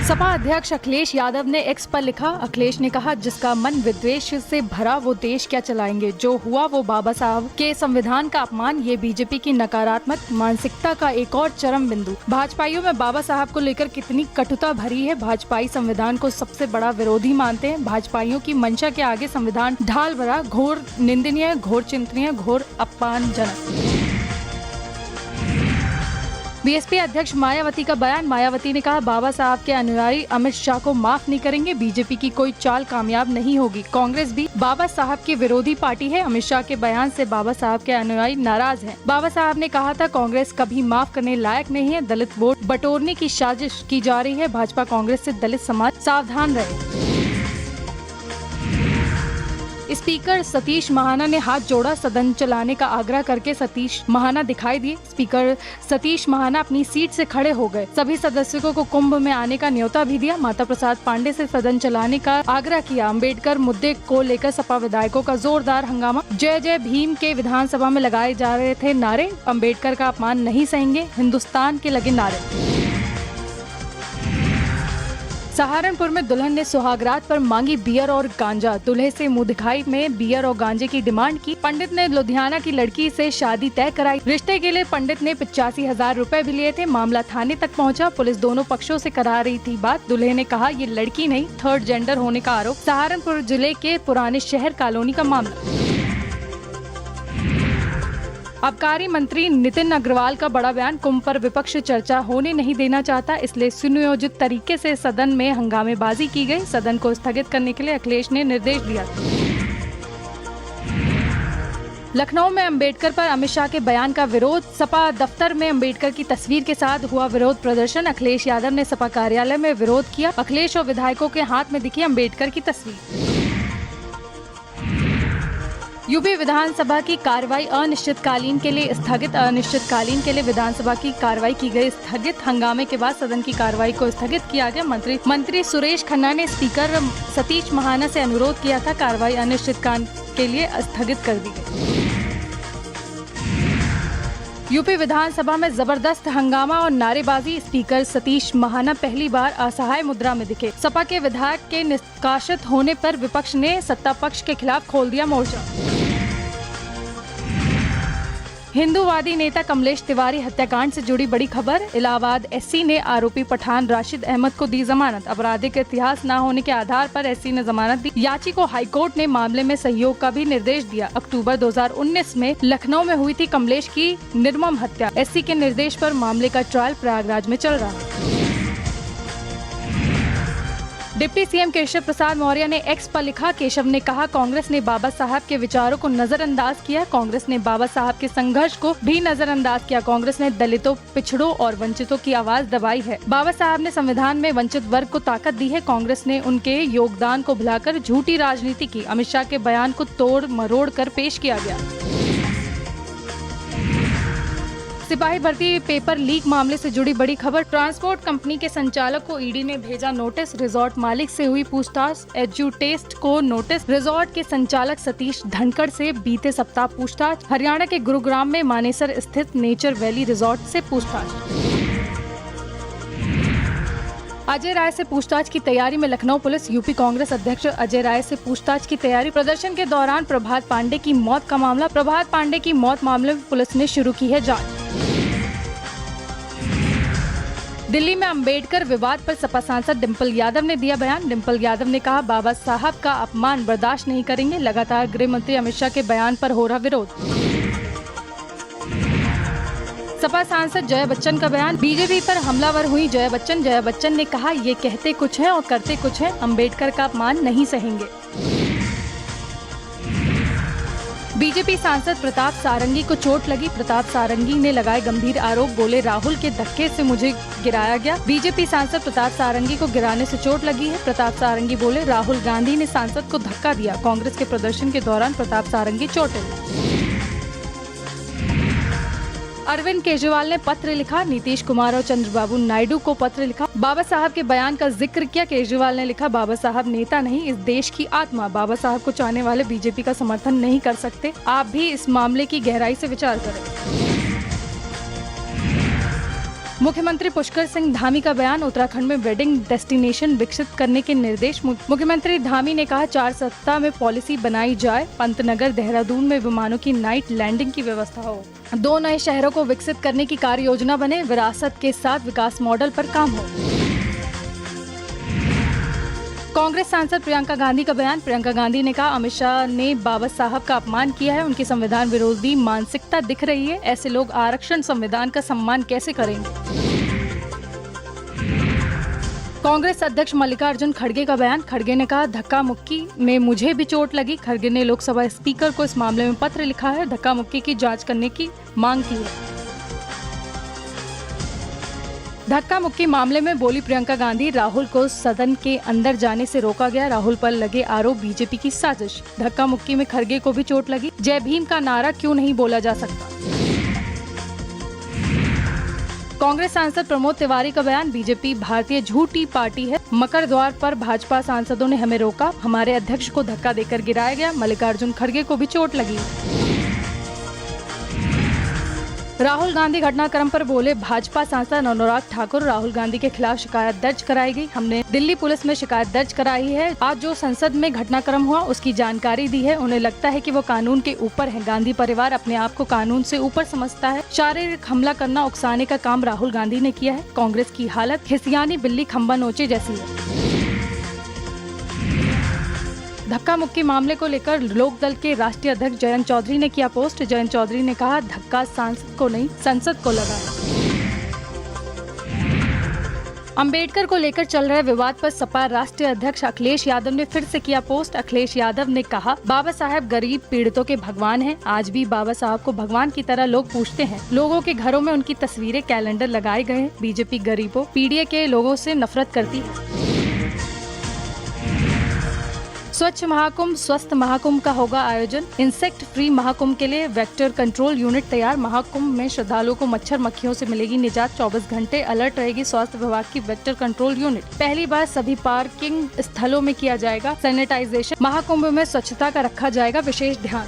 सपा अध्यक्ष अखिलेश यादव ने एक्स पर लिखा। अखिलेश ने कहा, जिसका मन विद्वेष से भरा वो देश क्या चलाएंगे। जो हुआ वो बाबा साहब के संविधान का अपमान, ये बीजेपी की नकारात्मक मानसिकता का एक और चरम बिंदु। भाजपाइयों में बाबा साहब को लेकर कितनी कटुता भरी है। भाजपाई संविधान को सबसे बड़ा विरोधी मानते हैं। भाजपाइयों की मंशा के आगे संविधान ढाल भरा, घोर निंदनीय, घोर चिंतनीय, घोर अपमानजनक। बीएसपी अध्यक्ष मायावती का बयान। मायावती ने कहा, बाबा साहब के अनुयायी अमित शाह को माफ नहीं करेंगे। बीजेपी की कोई चाल कामयाब नहीं होगी। कांग्रेस भी बाबा साहब की विरोधी पार्टी है। अमित शाह के बयान से बाबा साहब के अनुयायी नाराज हैं। बाबा साहब ने कहा था, कांग्रेस कभी माफ करने लायक नहीं है। दलित वोट बटोरने की साजिश की जा रही है। भाजपा कांग्रेस से दलित समाज सावधान रहे। स्पीकर सतीश महाना ने हाथ जोड़ा। सदन चलाने का आग्रह करके सतीश महाना दिखाई दिए। स्पीकर सतीश महाना अपनी सीट से खड़े हो गए। सभी सदस्यों को कुंभ में आने का न्योता भी दिया। माता प्रसाद पांडे से सदन चलाने का आग्रह किया। अम्बेडकर मुद्दे को लेकर सपा विधायकों का जोरदार हंगामा। जय जय भीम के विधानसभा में लगाए जा रहे थे नारे। अम्बेडकर का अपमान नहीं सहेंगे, हिंदुस्तान के लगे नारे। सहारनपुर में दुल्हन ने सुहागरात पर मांगी बियर और गांजा। दूल्हे से मुंह दिखाई में बियर और गांजे की डिमांड की। पंडित ने लुधियाना की लड़की से शादी तय कराई। रिश्ते के लिए पंडित ने 85,000 रुपए भी लिए थे। मामला थाने तक पहुंचा। पुलिस दोनों पक्षों से करा रही थी बात। दूल्हे ने कहा, ये लड़की नहीं, थर्ड जेंडर होने का आरोप। सहारनपुर जिले के पुराने शहर कॉलोनी का मामला। आबकारी मंत्री नितिन अग्रवाल का बड़ा बयान। कुंभ पर विपक्ष चर्चा होने नहीं देना चाहता, इसलिए सुनियोजित तरीके से सदन में हंगामेबाजी की गई। सदन को स्थगित करने के लिए अखिलेश ने निर्देश दिया। लखनऊ में अंबेडकर पर अमित शाह के बयान का विरोध। सपा दफ्तर में अंबेडकर की तस्वीर के साथ हुआ विरोध प्रदर्शन। अखिलेश यादव ने सपा कार्यालय में विरोध किया। अखिलेश और विधायकों के हाथ में दिखी अंबेडकर की तस्वीर। यूपी विधानसभा की कार्रवाई अनिश्चितकालीन के लिए स्थगित। अनिश्चितकालीन के लिए विधानसभा की कार्रवाई की गई स्थगित। हंगामे के बाद सदन की कार्रवाई को स्थगित किया गया। मंत्री सुरेश खन्ना ने स्पीकर सतीश महाना से अनुरोध किया था, कार्रवाई अनिश्चितकाल के लिए स्थगित कर दी गई। यूपी विधानसभा में जबरदस्त हंगामा और नारेबाजी। स्पीकर सतीश महाना पहली बार असहाय मुद्रा में दिखे। सपा के विधायक के निष्कासित होने पर विपक्ष ने सत्ता पक्ष के खिलाफ खोल दिया मोर्चा। हिंदूवादी नेता कमलेश तिवारी हत्याकांड से जुड़ी बड़ी खबर। इलाहाबाद एससी ने आरोपी पठान राशिद अहमद को दी जमानत। आपराधिक इतिहास न होने के आधार पर एससी ने जमानत दी। याची को हाईकोर्ट ने मामले में सहयोग का भी निर्देश दिया। अक्टूबर 2019 में लखनऊ में हुई थी कमलेश की निर्मम हत्या। एससी के निर्देश पर मामले का ट्रायल प्रयागराज में चल रहा है। डिप्टी सीएम केशव प्रसाद मौर्य ने एक्स पर लिखा। केशव ने कहा, कांग्रेस ने बाबा साहब के विचारों को नजरअंदाज किया। कांग्रेस ने बाबा साहब के संघर्ष को भी नजरअंदाज किया। कांग्रेस ने दलितों, पिछड़ों और वंचितों की आवाज दबाई है। बाबा साहब ने संविधान में वंचित वर्ग को ताकत दी है। कांग्रेस ने उनके योगदान को भुलाकर झूठी राजनीति की। अमित शाह के बयान को तोड़ मरोड़ कर पेश किया गया। सिपाही भर्ती पेपर लीक मामले से जुड़ी बड़ी खबर। ट्रांसपोर्ट कंपनी के संचालक को ईडी ने भेजा नोटिस। रिजॉर्ट मालिक से हुई पूछताछ। एजुटेस्ट को नोटिस। रिजॉर्ट के संचालक सतीश धनखड़ से बीते सप्ताह पूछताछ। हरियाणा के गुरुग्राम में मानेसर स्थित नेचर वैली रिजॉर्ट से पूछताछ। अजय राय से पूछताछ की तैयारी में लखनऊ पुलिस। यूपी कांग्रेस अध्यक्ष अजय राय से पूछताछ की तैयारी। प्रदर्शन के दौरान प्रभात पांडे की मौत का मामला। प्रभात पांडे की मौत मामले में पुलिस ने शुरू की है जांच। दिल्ली में अंबेडकर विवाद पर सपा सांसद डिंपल यादव ने दिया बयान। डिंपल यादव ने कहा, बाबा साहब का अपमान बर्दाश्त नहीं करेंगे। लगातार गृह मंत्री अमित शाह के बयान पर हो रहा विरोध। सपा सांसद जया बच्चन का बयान। बीजेपी पर हमलावर हुई जया बच्चन। जया बच्चन ने कहा, ये कहते कुछ है और करते कुछ है। अंबेडकर का अपमान नहीं सहेंगे। बीजेपी सांसद प्रताप सारंगी को चोट लगी। प्रताप सारंगी ने लगाए गंभीर आरोप। बोले, राहुल के धक्के से मुझे गिराया गया। बीजेपी सांसद प्रताप सारंगी को गिराने से चोट लगी है। प्रताप सारंगी बोले, राहुल गांधी ने सांसद को धक्का दिया। कांग्रेस के प्रदर्शन के दौरान प्रताप सारंगी चोटिल। अरविंद केजरीवाल ने पत्र लिखा। नीतीश कुमार और चंद्रबाबू नायडू को पत्र लिखा। बाबा साहब के बयान का जिक्र किया। केजरीवाल ने लिखा, बाबा साहब नेता नहीं, इस देश की आत्मा। बाबा साहब को चाहने वाले बीजेपी का समर्थन नहीं कर सकते। आप भी इस मामले की गहराई से विचार करें। मुख्यमंत्री पुष्कर सिंह धामी का बयान, उत्तराखंड में वेडिंग डेस्टिनेशन विकसित करने के निर्देश। मुख्यमंत्री धामी ने कहा 4 सप्ताह में पॉलिसी बनाई जाए, पंतनगर देहरादून में विमानों की नाइट लैंडिंग की व्यवस्था हो। 2 नए शहरों को विकसित करने की कार्य योजना बने, विरासत के साथ विकास मॉडल पर काम हो। कांग्रेस सांसद प्रियंका गांधी का बयान, प्रियंका गांधी ने कहा अमित शाह ने बाबा साहब का अपमान किया है, उनकी संविधान विरोधी मानसिकता दिख रही है, ऐसे लोग आरक्षण संविधान का सम्मान कैसे करेंगे। कांग्रेस अध्यक्ष मल्लिकार्जुन खड़गे का बयान, खड़गे ने कहा धक्का मुक्की में मुझे भी चोट लगी। खड़गे ने लोकसभा स्पीकर को इस मामले में पत्र लिखा है, धक्का मुक्की की जांच करने की मांग की है। धक्का मुक्की मामले में बोली प्रियंका गांधी, राहुल को सदन के अंदर जाने से रोका गया, राहुल पर लगे आरोप बीजेपी की साजिश। धक्का मुक्की में खड़गे को भी चोट लगी, जय भीम का नारा क्यों नहीं बोला जा सकता। कांग्रेस सांसद प्रमोद तिवारी का बयान, बीजेपी भारतीय झूठी पार्टी है, मकर द्वार पर भाजपा सांसदों ने हमें रोका, हमारे अध्यक्ष को धक्का देकर गिराया गया, मल्लिकार्जुन खड़गे को भी चोट लगी। राहुल गांधी घटनाक्रम पर बोले, भाजपा सांसद अनुराग ठाकुर, राहुल गांधी के खिलाफ शिकायत दर्ज कराई गई, हमने दिल्ली पुलिस में शिकायत दर्ज कराई है। आज जो संसद में घटनाक्रम हुआ उसकी जानकारी दी है, उन्हें लगता है कि वो कानून के ऊपर है। गांधी परिवार अपने आप को कानून से ऊपर समझता है। शारीरिक हमला करना, उकसाने का काम राहुल गांधी ने किया है। कांग्रेस की हालत हिसियानी बिल्ली खंबा नोचे जैसी है। धक्का मुक्की मामले को लेकर लोकदल के राष्ट्रीय अध्यक्ष जयंत चौधरी ने किया पोस्ट। जयंत चौधरी ने कहा धक्का सांसद को नहीं संसद को लगा। अंबेडकर को लेकर चल रहे विवाद पर सपा राष्ट्रीय अध्यक्ष अखिलेश यादव ने फिर से किया पोस्ट। अखिलेश यादव ने कहा बाबा साहब गरीब पीड़ितों के भगवान हैं। आज भी बाबा साहब को भगवान की तरह लोग पूजते हैं। लोगों के घरों में उनकी तस्वीरें, कैलेंडर लगाए गए हैं। बीजेपी गरीबों पीड़ित के लोगों से नफरत करती है। स्वच्छ महाकुंभ स्वस्थ महाकुंभ का होगा आयोजन। इंसेक्ट फ्री महाकुंभ के लिए वेक्टर कंट्रोल यूनिट तैयार। महाकुंभ में श्रद्धालुओं को मच्छर मक्खियों से मिलेगी निजात। 24 घंटे अलर्ट रहेगी स्वास्थ्य विभाग की वेक्टर कंट्रोल यूनिट। पहली बार सभी पार्किंग स्थलों में किया जाएगा सैनिटाइजेशन। महाकुंभ में स्वच्छता का रखा जाएगा विशेष ध्यान।